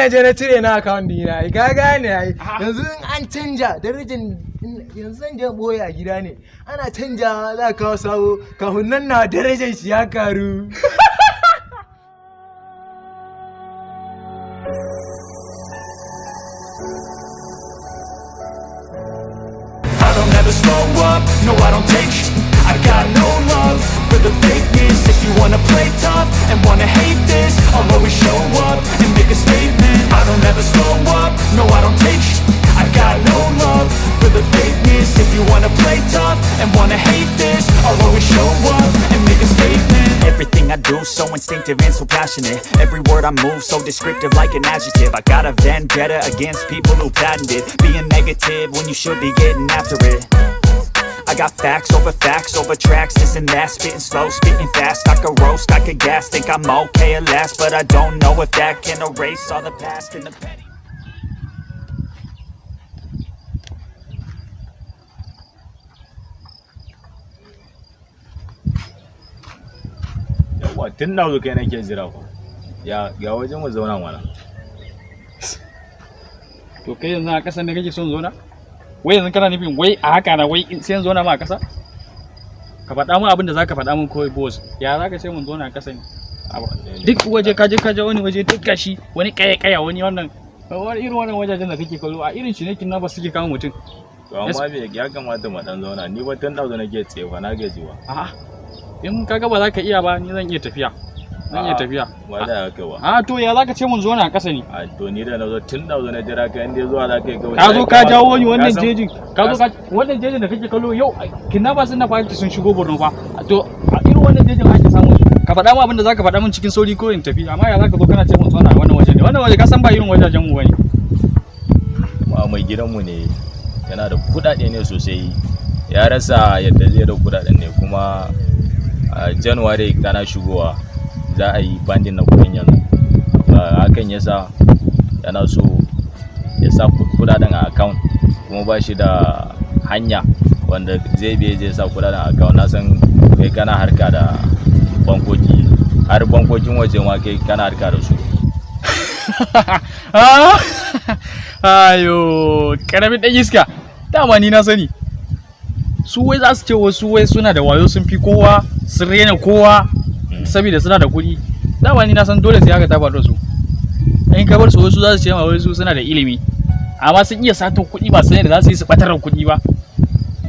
na je na cire na account dina ai ka gane ai yanzu in an canja darajar yanzu zan je boye a gida ne ana canja za ka kawo sabo kafin nan na darajar shi ya karu. Slow up, no I don't take sh**. I got no love for the fakeness. If you wanna play tough and wanna hate this, I'll always show up and make a statement. I don't ever slow up, no I don't take sh**. I got no love for the fakeness. If you wanna play tough and wanna hate this, I'll always show up and make a statement. Everything I do so instinctive and so passionate. Every word I move so descriptive like an adjective. I got a vendetta against people who patented being negative when you should be getting after it. I got facts over tracks, this and that. Spitting slow, spitting fast. I could roast, I could gas. Think I'm okay at last, but I don't know if that can erase all the past and the petty. Yawa tun da kai nake jira fa. Ya ga wajen mu zauna mana. To kai yanzu a kasan da kake son zauna? Wai yanzu kana nufin wai a haka na wai sai yanzu na ma a ƙasa? Ka faɗa mun abin da zaka faɗa mun kawai boss. Ya zaka ce mun zo na ƙasa ne? Duk waje ka je wani waje duk gashi wani kaya wani wannan irin wannan wajajen da kake kallo a irin shi ne kin na ba suke kawo mutum. To amma me ya kamata mu dan zauna ni ba tun da nake tsefa na gaji ba. A'a. In kaga ba za ka iya ba ni zan iya tafiya. Zan iya tafiya. Ba da haka ba. A to ya zaka ce mun zo na ƙasa ne? A to ni da na zo tun da na jira ka inda zuwa za ka yi kawai. Ka zo ka jawo ni wannan jejin. Ka zo ka wannan jejin da kake kallo yau kidnappers sun na fahimta sun shigo Borno fa. To a irin wannan jejin ake samu ka faɗa mu abin da zaka faɗa min cikin sauri ko in tafi amma ya zaka zo kana ce mun zo na wannan waje ne. Wannan waje ka san ba irin wajajen mu bane. Ma mai gidan mu ne yana da kuɗaɗe ne sosai. Ya rasa yadda zai da kuɗaɗen ne kuma a January kana shigowa za a yi bandin na kudin yanzu hakan yasa yana so ya sa kudaden a account kuma ba shi da hanya wanda zai biye zai sa kudaden a account. Na san kai kana harka da bankoki har bankokin waje ma kai kana harka da su. Ayo karamin dan iska dama ni na sani su wai za su ce wasu wai suna da wayo sun fi kowa sun rena kowa saboda suna da kuɗi. Dama ni na san dole sai haka ta faru da su. In ka bar su wasu za su ce ma wai su suna da ilimi amma sun iya sata kuɗi ba sai da za su yi su batar da kuɗi ba.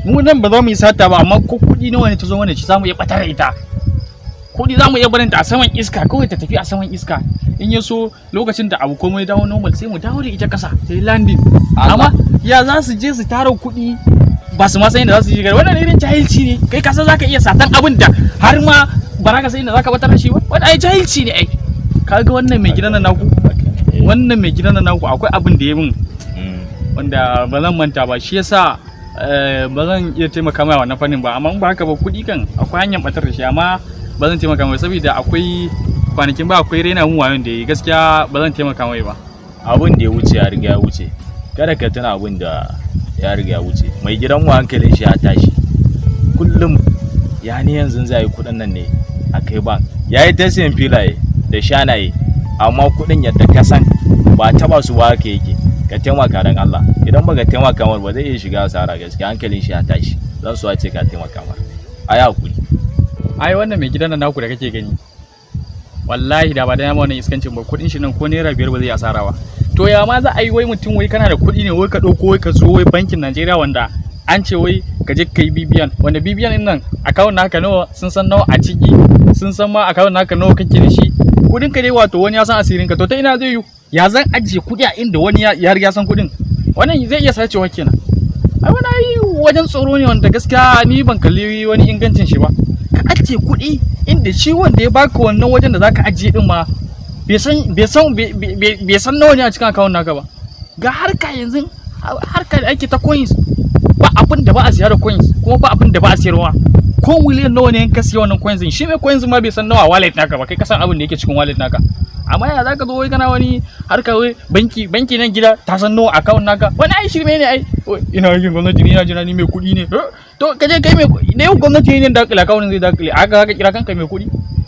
Mu nan ba za mu yi sata ba amma ko kuɗi nawa ne ta zo mana ci za mu iya batar da ita. Kuɗi za mu iya barin ta a saman iska kawai ta tafi a saman iska. In ya so lokacin da abu komai dawo normal sai mu dawo da ita ƙasa ta yi landing. Amma ya za su je su tara kuɗi ba su ma san inda za su yi gari. Wannan irin jahilci ne. Kai ka san za ka iya satan abin da har ma ba za ka san inda za ka batar da shi ba. Wannan ai jahilci ne ai. Kaga wannan mai gidan nan naku wannan mai gidan nan naku akwai abin da ya min wanda ba zan manta ba shi yasa ba zan iya taimaka mai wannan fannin ba amma ba haka ba kuɗi kan akwai hanyar batar da shi amma ba zan taimaka mai saboda akwai kwanakin ba akwai rena mun wayon da yi gaskiya ba zan taimaka mai ba. Abin da ya wuce ya riga ya wuce kada ka tuna abin da ya riga ya wuce. Mai gidan mu hankalin shi ya tashi kullum ya ne yanzu zai yi kuɗin nan ne a kai bank ya yi ta siyan filaye da shanaye amma kuɗin yadda ka san ba taba su ba haka yake. Ka taimaka dan Allah idan baka taimaka mar ba zai iya shiga asara gaskiya hankalin shi ya tashi zan so a ce ka taimaka mar. Ai hakuri. Ai wannan mai gidan nan naku da kake gani wallahi da ba da yamma wannan iskancin ba kuɗin shi nan ko naira 5 ba zai asara ba. To ya ma za a yi wai mutum wai kana da kuɗi ne wai ka ɗauko wai ka zo wai bankin Najeriya wanda an ce wai ka je ka yi bibiyan wanda bibiyan din nan account naka nawa sun san nawa a ciki sun san ma account naka nawa kake da shi kuɗin ka dai wato wani ya san asirin ka to ta ina zai yi ya zan ajiye kuɗi a inda wani ya riga san kuɗin wannan zai iya sacewa kenan. Ai wani wajen tsoro ne wanda gaskiya ni ban kalli wani ingancin shi ba. Ka ajiye kuɗi inda shi wanda ya baka wannan wajen da zaka ajiye din ma bai san nawa ne a cikin account naka ba. Ga harka yanzu harka da ake ta coins ba abin da ba a siya da coins kuma ba abin da ba a siyarwa. Ko miliyan nawa ne in ka siya wannan coins din shi mai coins ma bai san nawa wallet naka ba kai ka san abin da yake cikin wallet naka. Amma ya zaka zo wai kana wani harka wai banki nan gida ta san nawa account naka wani ai shirme ne ai ina yin gwamnati ne ina jira ni mai kuɗi ne to ka je kai mai ne yau gwamnati ne dakile account zai dakile aka kira kanka mai kuɗi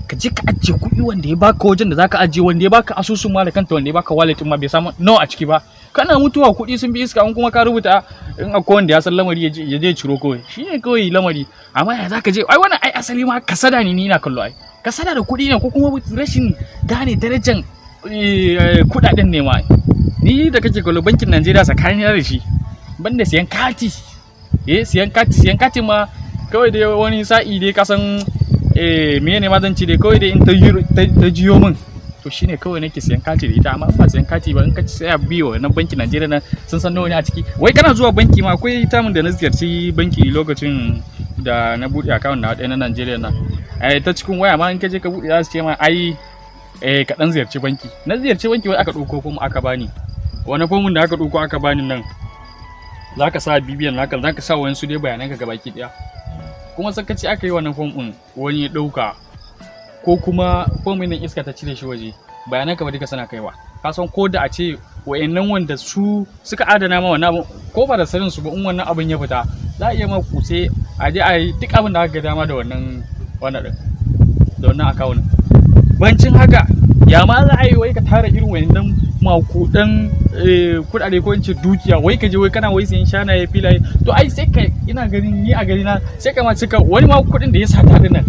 ka je ka ajiye kuɗi wanda ya baka wajen da zaka ajiye, wanda ya baka asusun ma da kanta, wanda ya baka wallet ma bai samu nawa a ciki ba. Kana mutuwa kuɗi sun bi iska, in kuma ka rubuta in akwai wanda ya san lamari ya je ciro kawai, shine kawai lamari. Amma ya zaka je ai wannan ai asali ma kasada ne, ni ina kallo ai kasada da kuɗi ne, ko kuma rashin gane darajar kuɗaɗen ne ma. Ni da kake kallo bankin Najeriya tsakanin da shi banda siyan kati, siyan kati ma kawai dai wani sa'i dai kasan mene ma zan ci dai kawai dai in ta jiyo min to shine kawai nake siyan kati da ita. Amma ba siyan kati ba, in ka ci sai a biyo wannan bankin Najeriya nan sun san nawa ne a ciki. Wai kana zuwa banki ma, akwai tamun da na ziyarci banki lokacin da na buɗe account na ɗaya na Najeriya nan, ta cikin waya ma in ka je ka buɗe za su ce ma ai ka dan ziyarci banki. Na ziyarci banki wai aka ɗauko kuma aka bani wani fomin da aka ɗauko aka bani nan, zaka sa bibiyan naka, zaka sa wayansu dai bayananka gabaki ɗaya. Kuma sakaci aka yi wannan fom ɗin wani ya ɗauka, ko kuma fomin nan iska ta cire shi waje, bayananka ba duka sana kaiwa. Ka san ko da a ce wayannan wanda su suka adana ma wannan abin, ko ba da sanin su ba, in wannan abin ya fita za a iya ma kutse a je a yi duk abin da aka ga dama da wannan ɗin, da wannan akawunin. Bancin haka ya ma za a yi wai ka tara irin wayannan makudan kudade ko ince dukiya, wai ka je wai kana wai sayan shanaye filaye, to ai sai ka, ina ganin ni a gari na sai ka ma cika wani ma kudin da ya sata din nan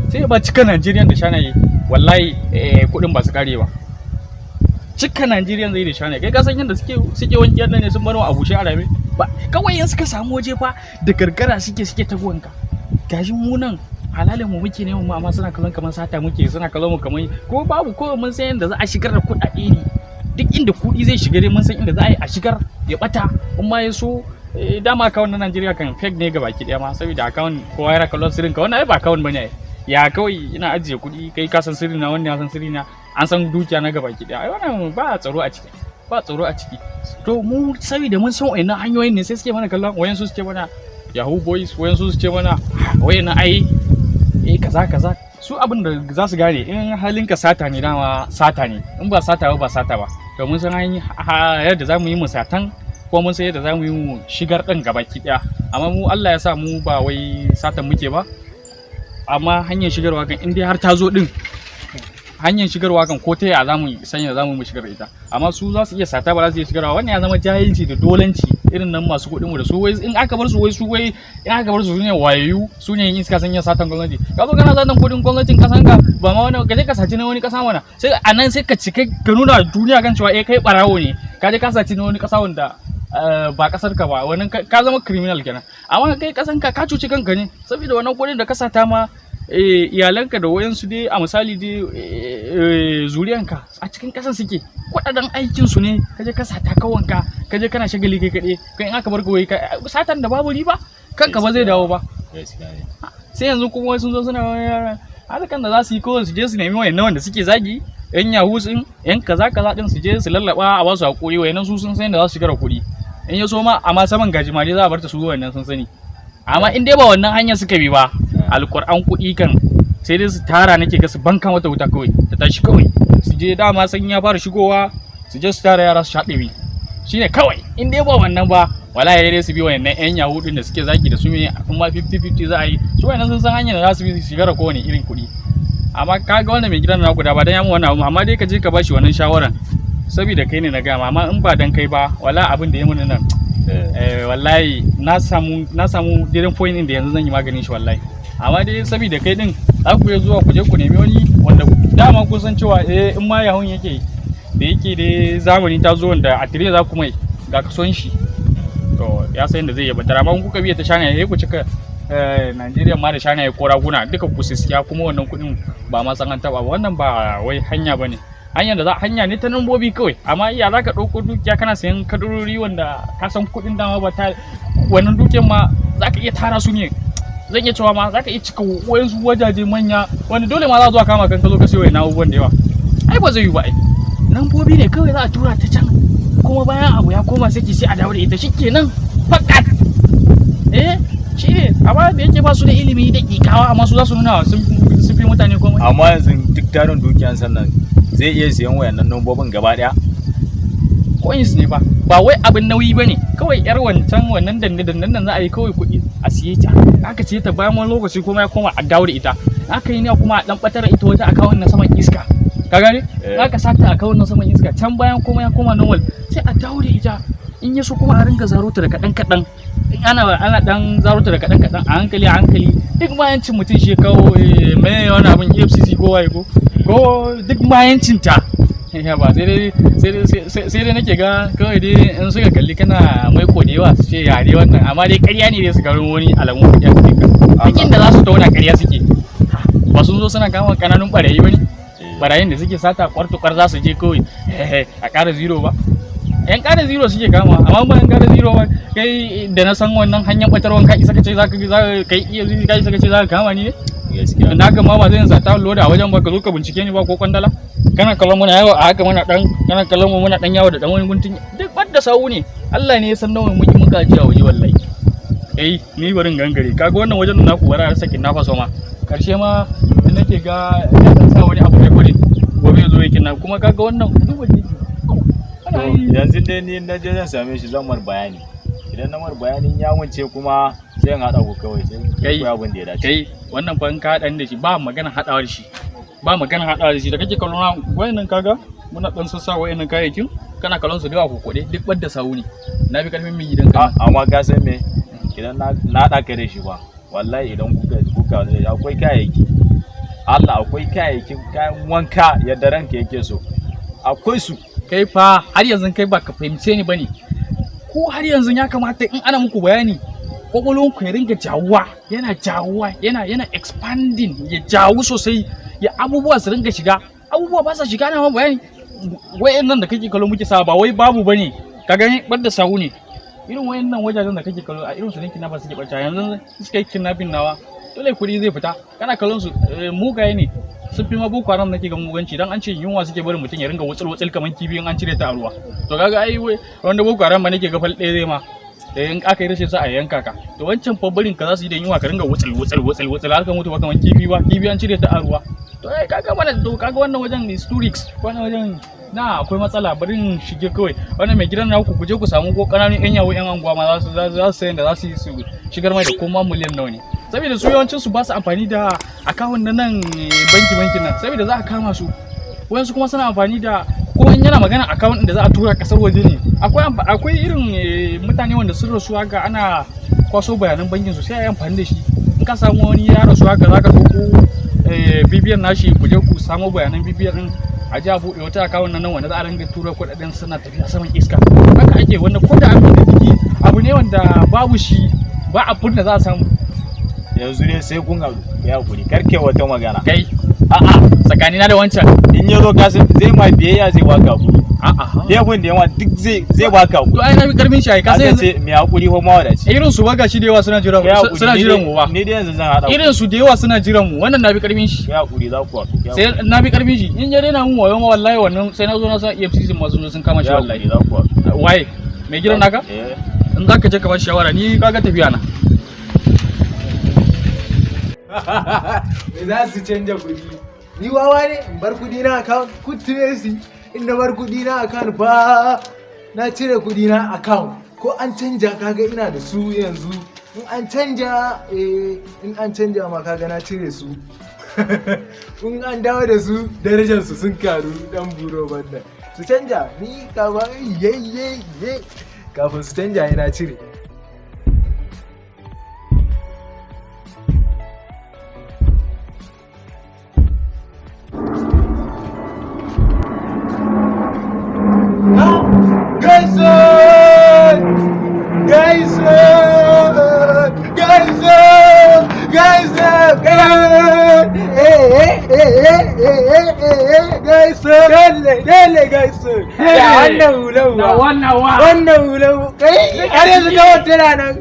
sai ba cika Nigerian da shanaye. Wallahi kudin ba su kare ba, cika Nigerian zai da shanaye. Kai ka san yanda suke wanki yadda ne sun bar a bushe a rame ba, kawai in suka samu waje fa da gargara suke ta wanka. Gashi mu nan halalin mu muke neman mu, amma suna kallon kamar sata muke, suna kallon mu kamar ko babu, ko mun san yanda za a shigar da kuɗaɗe ne. Duk inda kuɗi zai shiga dai mun san inda za a yi a shigar ya bata. In ma ya so dama account na Najeriya kan fake ne ga baki daya ma, saboda account kowa yana kallon sirrin ka. Wannan ai ba account bane, ya kawai ina ajiye kuɗi, kai ka san sirri na, wannan ya san sirri na, an san dukiya na ga baki daya. Ai wannan ba tsaro a ciki, ba tsaro a ciki. To mu saboda mun san wayannan hanyoyin ne sai suke mana kallon, wayansu suke mana yahoo boys, wayansu suke mana wayannan ai kaza. Su abin da za su gane, in halinka sata ne dama sata ne, in ba sata ba sata ba. To mun san yadda za mu yi mu satan, ko mun san yadda za mu yi mu shigar ɗin gabaki ɗaya. Amma mu Allah ya sa mu ba wai satan muke ba, amma hanyar shigarwa kan in dai har ta zo ɗin, hanyar shigarwa kan ko ta yaya za mu sanya za mu shigar ita. Amma su za su iya sata ba za su iya shigarwa, wannan ya zama jahilci da dolanci irin nan masu kuɗin mu da su wai in aka bar su in aka bar su ne wayayu, su ne yin iska sanya satan gwamnati. Ka zo kana satan kuɗin gwamnatin kasan ka, ba ma wani kaje ka saci na wani kasa mana, sai a nan sai ka cika ka nuna duniya kan cewa kai barawo ne, ka je ka saci na wani kasa wanda ba kasar ka ba, wannan ka zama criminal kenan. Amma kai kasan ka cuci kanka ne, saboda wannan kuɗin da ka sata ma iyalanka da wayansu dai a misali dai zuriyanka a cikin kasan suke, kuɗaɗen aikin su ne, kaje ka sata kawanka, kaje kana shagali kai kaɗai, kai in aka bar ka wai satan da babu riba kanka ba zai dawo ba. Sai yanzu kuma sun zo suna harkan da za su yi kawai su je su nemi wayannan wanda suke zagi, yan yahoo din, yan kaza din, su je su lallaba a basu hakuri, wayannan su sun san da za su shiga da kuɗi. In ya so ma amma saman gajimare za a bar ta su wayannan sun sani. Amma in dai ba wannan hanyar suka bi ba, alƙur'an kuɗi kan sai dai su tara, nake ga su bankan wata wuta kawai ta tashi kawai, su je dama san ya fara shigowa, su je su tara yara su shaɗe shine kawai. In dai ba wannan ba, wallahi dai su bi wayannan yan yahoo din da suke zagi da su ne, kuma 50-50 za a yi, su wayannan sun san hanyar da za su bi su shiga da kowane irin kuɗi. Amma kaga wannan mai gidan na guda ba dan ya mu wannan abu, amma dai ka je ka bashi wannan shawaran saboda kai ne na gama. Amma in ba dan kai ba, wallahi abin da ya mun nan wallahi na samu daidan point din da yanzu zan yi maganin shi wallahi. Amma dai saboda kai din za ku iya zuwa ku je ku nemi wani wanda dama kun san cewa in ma yahun yake da yake da zamani ta zo wanda a tire za ku mai ga kason shi, to ya san yadda zai yi batara. Amma kuka biya ta shanaye ku cika Najeriya ma da shanaye ko raguna duka ku siskiya, kuma wannan kuɗin ba ma san an taɓa ba. Wannan ba wai hanya bane, hanya ne ta nambobi kawai. Amma iya za ka ɗauko dukiya kana sayan kadarori wanda ka san kuɗin dama ba ta, wannan dukiyar ma za ka iya tara su ne, zan iya cewa ma za ka iya cika wayansu wajaje manya wanda dole ma za a zo a kama kan ka zo ka sayo na abubuwan da yawa. Ai ba zai yi ba, ai nambobi ne kawai za a tura ta can, kuma bayan abu ya koma sai a dawo da ita shikenan fakat. Shi ne, amma da yake ba su da ilimi da kikawa, amma su za su nuna sun fi mutane komai. Amma yanzu duk tarin dukiyan sannan zai iya siyan wayannan nambobin gaba daya. Coins ne ba wai abin nauyi bane, kawai yar wancan wannan danne nan za a yi kawai kuɗi a siye ta, aka siye ta bayan wani lokaci kuma ya koma a dawo da ita. aka yi ne kuma a dan batar ita wata akawun na saman iska ka gane aka sata akawun na saman iska can bayan kuma ya koma normal sai a dawo da ita in yaso kuma a ringa zaro ta da kadan in ana dan zaro ta da kadan a hankali duk mayancin mutum shi kawo mai wani abin EFCC ko waye ko duk mayancin ta ya ba sai dai nake ga kawai dai in suka kalli kana mai kodewa su ce yare wannan amma dai ƙarya ne dai su garin wani alamun kuɗi a cikin ka duk inda za su tauna ƙarya suke ba sun zo suna kama kananun barayi ba ne barayin da suke sata kwartukar za su je kawai a ƙara zero ba yan ƙara zero suke kama amma ba yan ƙara zero ba kai da na san wannan hanyar batarwan ka isa ka ce za ka kama ni ne na ga ma ba zai sata loda a wajen ba ka zo ka bincike ni ba ko kwandala kana kallon muna yawo a haka kana kallon mu muna dan yawo da dan wani guntun duk badda sawu ne Allah ne ya san nawa muka ji a waje wallahi ni barin gangare kaga wannan wajen naku wara sakin na faso ma karshe ma nake ga ya dan sa wani abu ne kure gobe yazo yake na kuma kaga wannan duk waje yanzu dai ni na je zan same shi zan mar bayani idan na mar bayanin ya wunce kuma sai in hada ku kawai sai ku abin da ya dace kai wannan fa in ka hada da shi ba magana hadawa da shi da kake kallon na wayannan kaga muna dan sassa wayannan kayayyakin kana kallon su da yawa kokode duk badda sawu ne na bi karfin mai gidan ka amma ka san me idan na da kare shi ba wallahi idan kuka akwai kayayyaki Allah akwai kayayyakin kayan wanka yadda ranka yake so akwai su kai fa har yanzu kai ba ka fahimce ni bane ko har yanzu ya kamata in ana muku bayani kwakwalwar ku ya ringa jawuwa yana expanding ya jawu sosai ya abubuwa su ringa shiga abubuwa ba sa shiga na ma bayani wayannan da kake kallo muke sa ba wai babu bane ka gani banda sawu ne irin wayannan wajajen da kake kallo a irin su ne kidnapper suke barca yanzu suka yi kidnapping nawa dole kuɗi zai fita kana kallon su mugaye ne sun fi ma boko haram nake ga muganci dan an ce yunwa suke barin mutum ya ringa wutsul kaman kifi in an cire ta a ruwa to kaga ai wanda boko haram ma nake ga fal ɗaya zai ma da in aka yi rashin sa a yanka ka to wancan fa barin ka za su yi da yunwa ka ringa wutsul har ka mutu ba kaman kifi an cire ta a ruwa to kaga wannan wajen historics wannan wajen na akwai matsala barin shige kawai wannan mai gidan naku ku je ku samu ko kananun yan yawo yan anguwa ma za su sayan da za su shigar mai da koma miliyan nawa ne saboda su yawancin su ba su amfani da akawun na nan bankin nan saboda za a kama su wayansu kuma suna amfani da kuma in yana magana akawun da za a tura kasar waje ne akwai irin mutane wanda sun rasu haka ana kwaso bayanan bankin su sai a yi amfani da shi in ka samu wani ya rasu haka zaka dauko bibiyar nashi ku je ku samu bayanan bibiyar din a ji a buɗe wata akawun nan wanda za a ringa tura kuɗaɗen suna tafiya saman iska haka ake wanda ko da abin da jiki abu ne wanda babu shi ba abin da za a samu yanzu ne sai kun haɗu ya hakuri karke wata magana kai a'a tsakanina da wancan in ya zo kasan zai ma biyayya zai baka hakuri lebun da yawa duk zai baka hakuri to ai na bi karfin shi ai ka sai sai mai hakuri ko mawadaci irin su baga shi da yawa suna jiran mu ba ni dai yanzu zan hada irin su da yawa suna jiran mu wannan na bi karfin shi ya hakuri za ku sai na bi karfin shi in ya daina mun wayo ma wallahi wannan sai na zo na sa EFCC masu sun kama shi wallahi za ku waye mai gidan naka in zaka je ka ba shawara ni kaga tafiya na za su canja kuɗi ni wawa ne in bar kuɗi na account kutune su in na bar kuɗi na account ba na cire kuɗi na account ko an canja kaga ina da su yanzu in an canja ma kaga na cire su in an dawo da su darajar su sun karu dan buro banda su canja ni kama ye kafin su canja yana cire wannan hulan kai har yanzu ga wata nan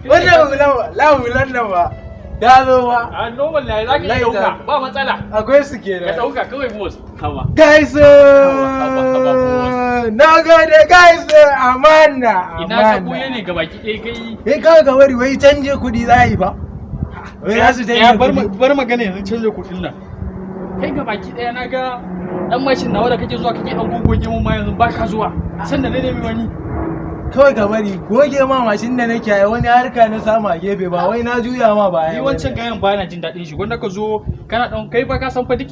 wannan hulan nan ba da zo ba a normal ne zaka iya dauka ba matsala akwai su kenan ka dauka kawai boss hawa guys na gode guys amana ina ka boye ne gabaki ɗaya kai kawai ka bari wai canje kuɗi za yi ba wai za su canje kuɗi bar magana yanzu canje kuɗin nan kai gabaki ɗaya na ga dan mashin nawa da kake zuwa kake dan gogoge mun ma yanzu ba ka zuwa san da ne nemi wani kawai ka bari goge ma mashin da nake yi wani harka na samu a gefe ba wai na juya ma ba ni wancan kayan ba na jin daɗin shi wanda ka zo kana ɗan kai fa ka san fa duk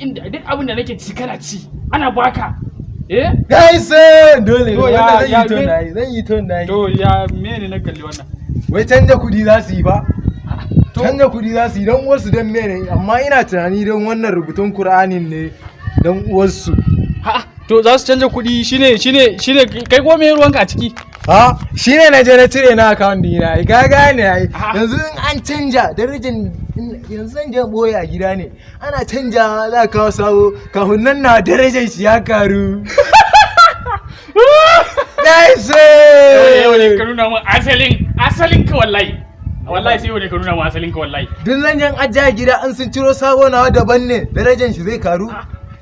abin da nake ci kana ci ana baka guys dole zan yi ton nayi to ya mene na kalli wannan wai canja kudi za su yi ba canja kudi za su yi don uwarsu don mene amma ina tunani don wannan rubutun Kur'anin ne don uwarsu to za su canja kudi shine kai ko me ruwanka a ciki shine na je na cire na account dina ka gane ai yanzu in an canja darajar yanzu zan je boye a gida ne ana canja za ka kawo sabo kafin nan na darajar shi ya karu nice yau ne ka nuna mun asalin ka wallahi sai yau ne ka nuna mun asalin ka wallahi duk zan jan ajiya gida an sun ciro sabo nawa daban ne darajar shi zai karu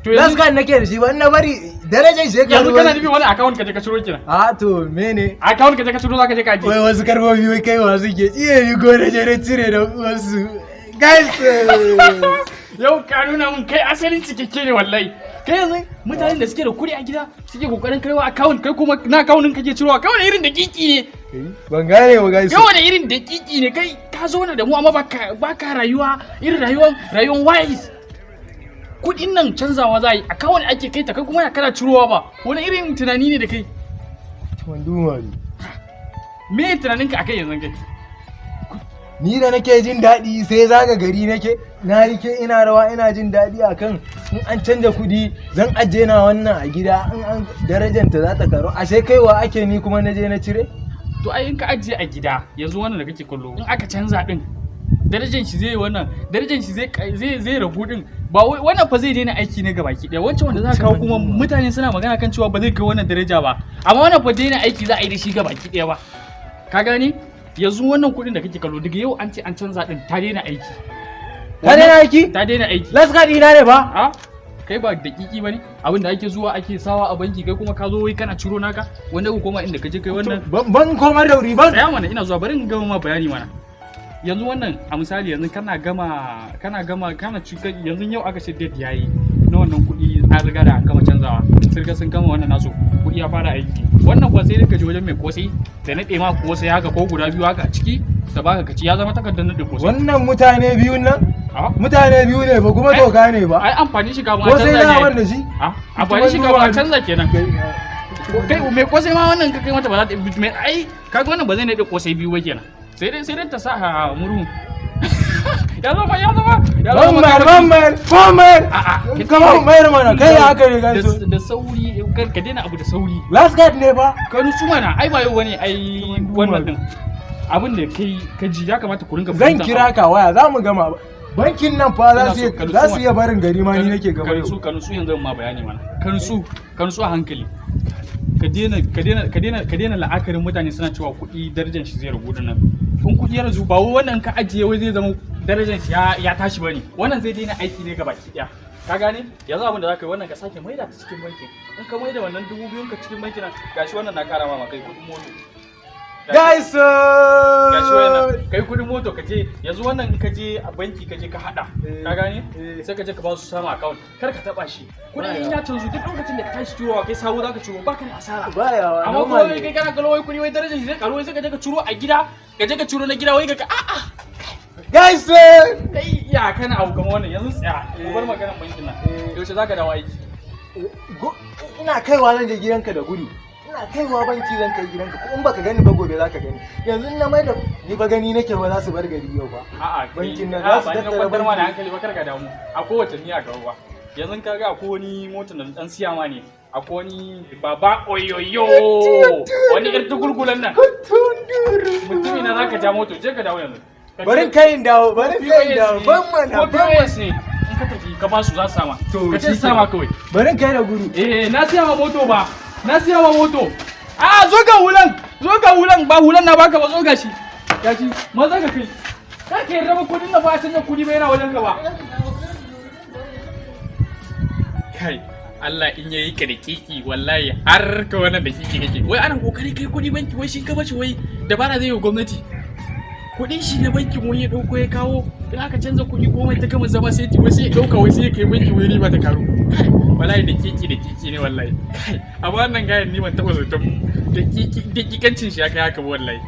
last card nake da shi ba na bari darajar shi ya karu yanzu kana nufin wani account ka je ka ciro kenan to mene account ka je ka ciro zaka je ka aje wai wasu karbobi wai kai wasu ke iya yi go da jere cire da wasu guys yau ka nuna mun kai asalin cikakke ne wallahi kai yanzu mutanen da suke da kuɗi a gida suke kokarin kaiwa account kai kuma na account din kake cirowa kai wani irin dakiki ne ban gane ba guys kai wani irin dakiki ne kai ka zo da mu amma baka rayuwa irin rayuwar wise kudin nan canzawa za yi a kawai ake kai ta kai kuma ya kana cirowa ba wani irin tunani ne da kai me tunaninka a kai yanzu kai ni da nake jin daɗi sai zaga gari nake na rike ina rawa ina jin daɗi akan in an canja kuɗi zan ajiye na wannan a gida in an darajanta za ta karu ashe kaiwa ake ni kuma na je na cire to ai in ka ajiye a gida yanzu wannan da kake kallo in aka canza din darajar shi zai ragu din ba wannan fa zai daina aiki ne gabaki daya wancan wanda za ka kawo kuma mutane suna magana kan cewa ba zai kai wannan daraja ba amma wannan fa daina aiki za a yi da shi gabaki daya ba ka gani yanzu wannan kudin da kake kallo daga yau an ce an canza din ta daina aiki ta daina aiki last card ina ne ba kai ba dakiki bane abin da ake zuwa ake sawa a banki kai kuma ka zo wai kana ciro naka wanda ku koma inda kaje kai wannan ban komar da wuri ban tsaya mana ina zuwa bari in gama ma bayani mana yanzu wannan a misali yanzu kana cikin yanzu yau aka ce date yayi na wannan kuɗi an riga da an gama canzawa sun gama wannan nasu kuɗi ya fara aiki wannan kuwa sai dai ka je wajen mai kosai da naɗe ma kosai haka ko guda biyu haka a ciki da baka kaci ya zama takardar naɗe kosai wannan mutane biyu ne ba kuma doka ne ba ai amfani shi kafin a canza ne kosai na shi amfani shi kafin a canza kenan kai mai kosai ma wannan ka kai mata ba za ta mai ai kaga wannan ba zai naɗe kosai biyu ba kenan sai dai ta sa murhu ya zama Bambar mana kai ya haka ne gaiso da sauri ka daina abu da sauri last card ne ba ka nutsu mana ai ba yau bane ai wannan din abin da kai ka ji ya kamata ku ringa zan kira ka waya za mu gama bankin nan fa za su iya barin gari ma ni nake gaba yau ka nutsu yanzu ma bayani mana ka nutsu a hankali ka daina la'akarin mutane suna cewa kuɗi darajar shi zai ragu nan in kuɗi ya ragu ba wannan ka ajiye wai zai zama darajar shi ya tashi bane wannan zai daina aiki ne gabaki daya ka gane yanzu abin da zaka yi wannan ka sake maida ta cikin bankin in ka maida wannan 2000 ka cikin bankin nan gashi wannan na kara ma kai kuɗin moto guys gashi wannan kai kuɗin moto ka je yanzu wannan in ka je a banki ka je ka hada ka gane sai ka je ka ba su sama account kar ka taba shi kuɗin in ya canzu duk lokacin da ka tashi cirowa kai sabo zaka ciro ba ka da asara amma ko kai kana kallo wai kuɗi wai darajar shi zai karo sai ka je ka ciro a gida ka je ka ciro na gida wai ka a'a guys kai ya kana abu kamar wannan yanzu tsaya ku bar maganar bankin nan yaushe zaka dawo aiki ina kaiwa zan je gidanka da gudu ina kaiwa banki zan kai gidanka ko in baka gani ba gobe zaka gani yanzu na mai da ni ba gani nake ba za su bar gari yau ba a'a bankin nan za su tattara bankin da hankali ba karka damu a kowace niyya ga ruwa yanzu ka ga akwai wani motar da dan siya ma ne akwai wani baba oyoyo wani yar tugulgulan nan mutumi na zaka ja moto je ka dawo yanzu bari kai dawo ban mana ne in ka tafi ka ba su za su sama ka ce sama kawai bari kai da guru na siya ma moto zo ga hulan ba hulan na baka ba zo ga shi gashi maza ka kai kake yarda ba kudin da ba a canza kudi ba yana wajen ka ba kai Allah in yayi ka da kiki wallahi har ka wannan da kiki kake wai ana kokari kai kudi banki wai shi ka bace wai dabara zai yi gwamnati kudin shi na bankin wani ya dauko ya kawo in aka canza kudi komai ta gama zama sai ya dauka wai sai ya kai banki wai riba ta karo wallahi da kiki ne wallahi amma wannan gayan ni ban taɓa zaton da kikancin shi ya kai haka ba wallahi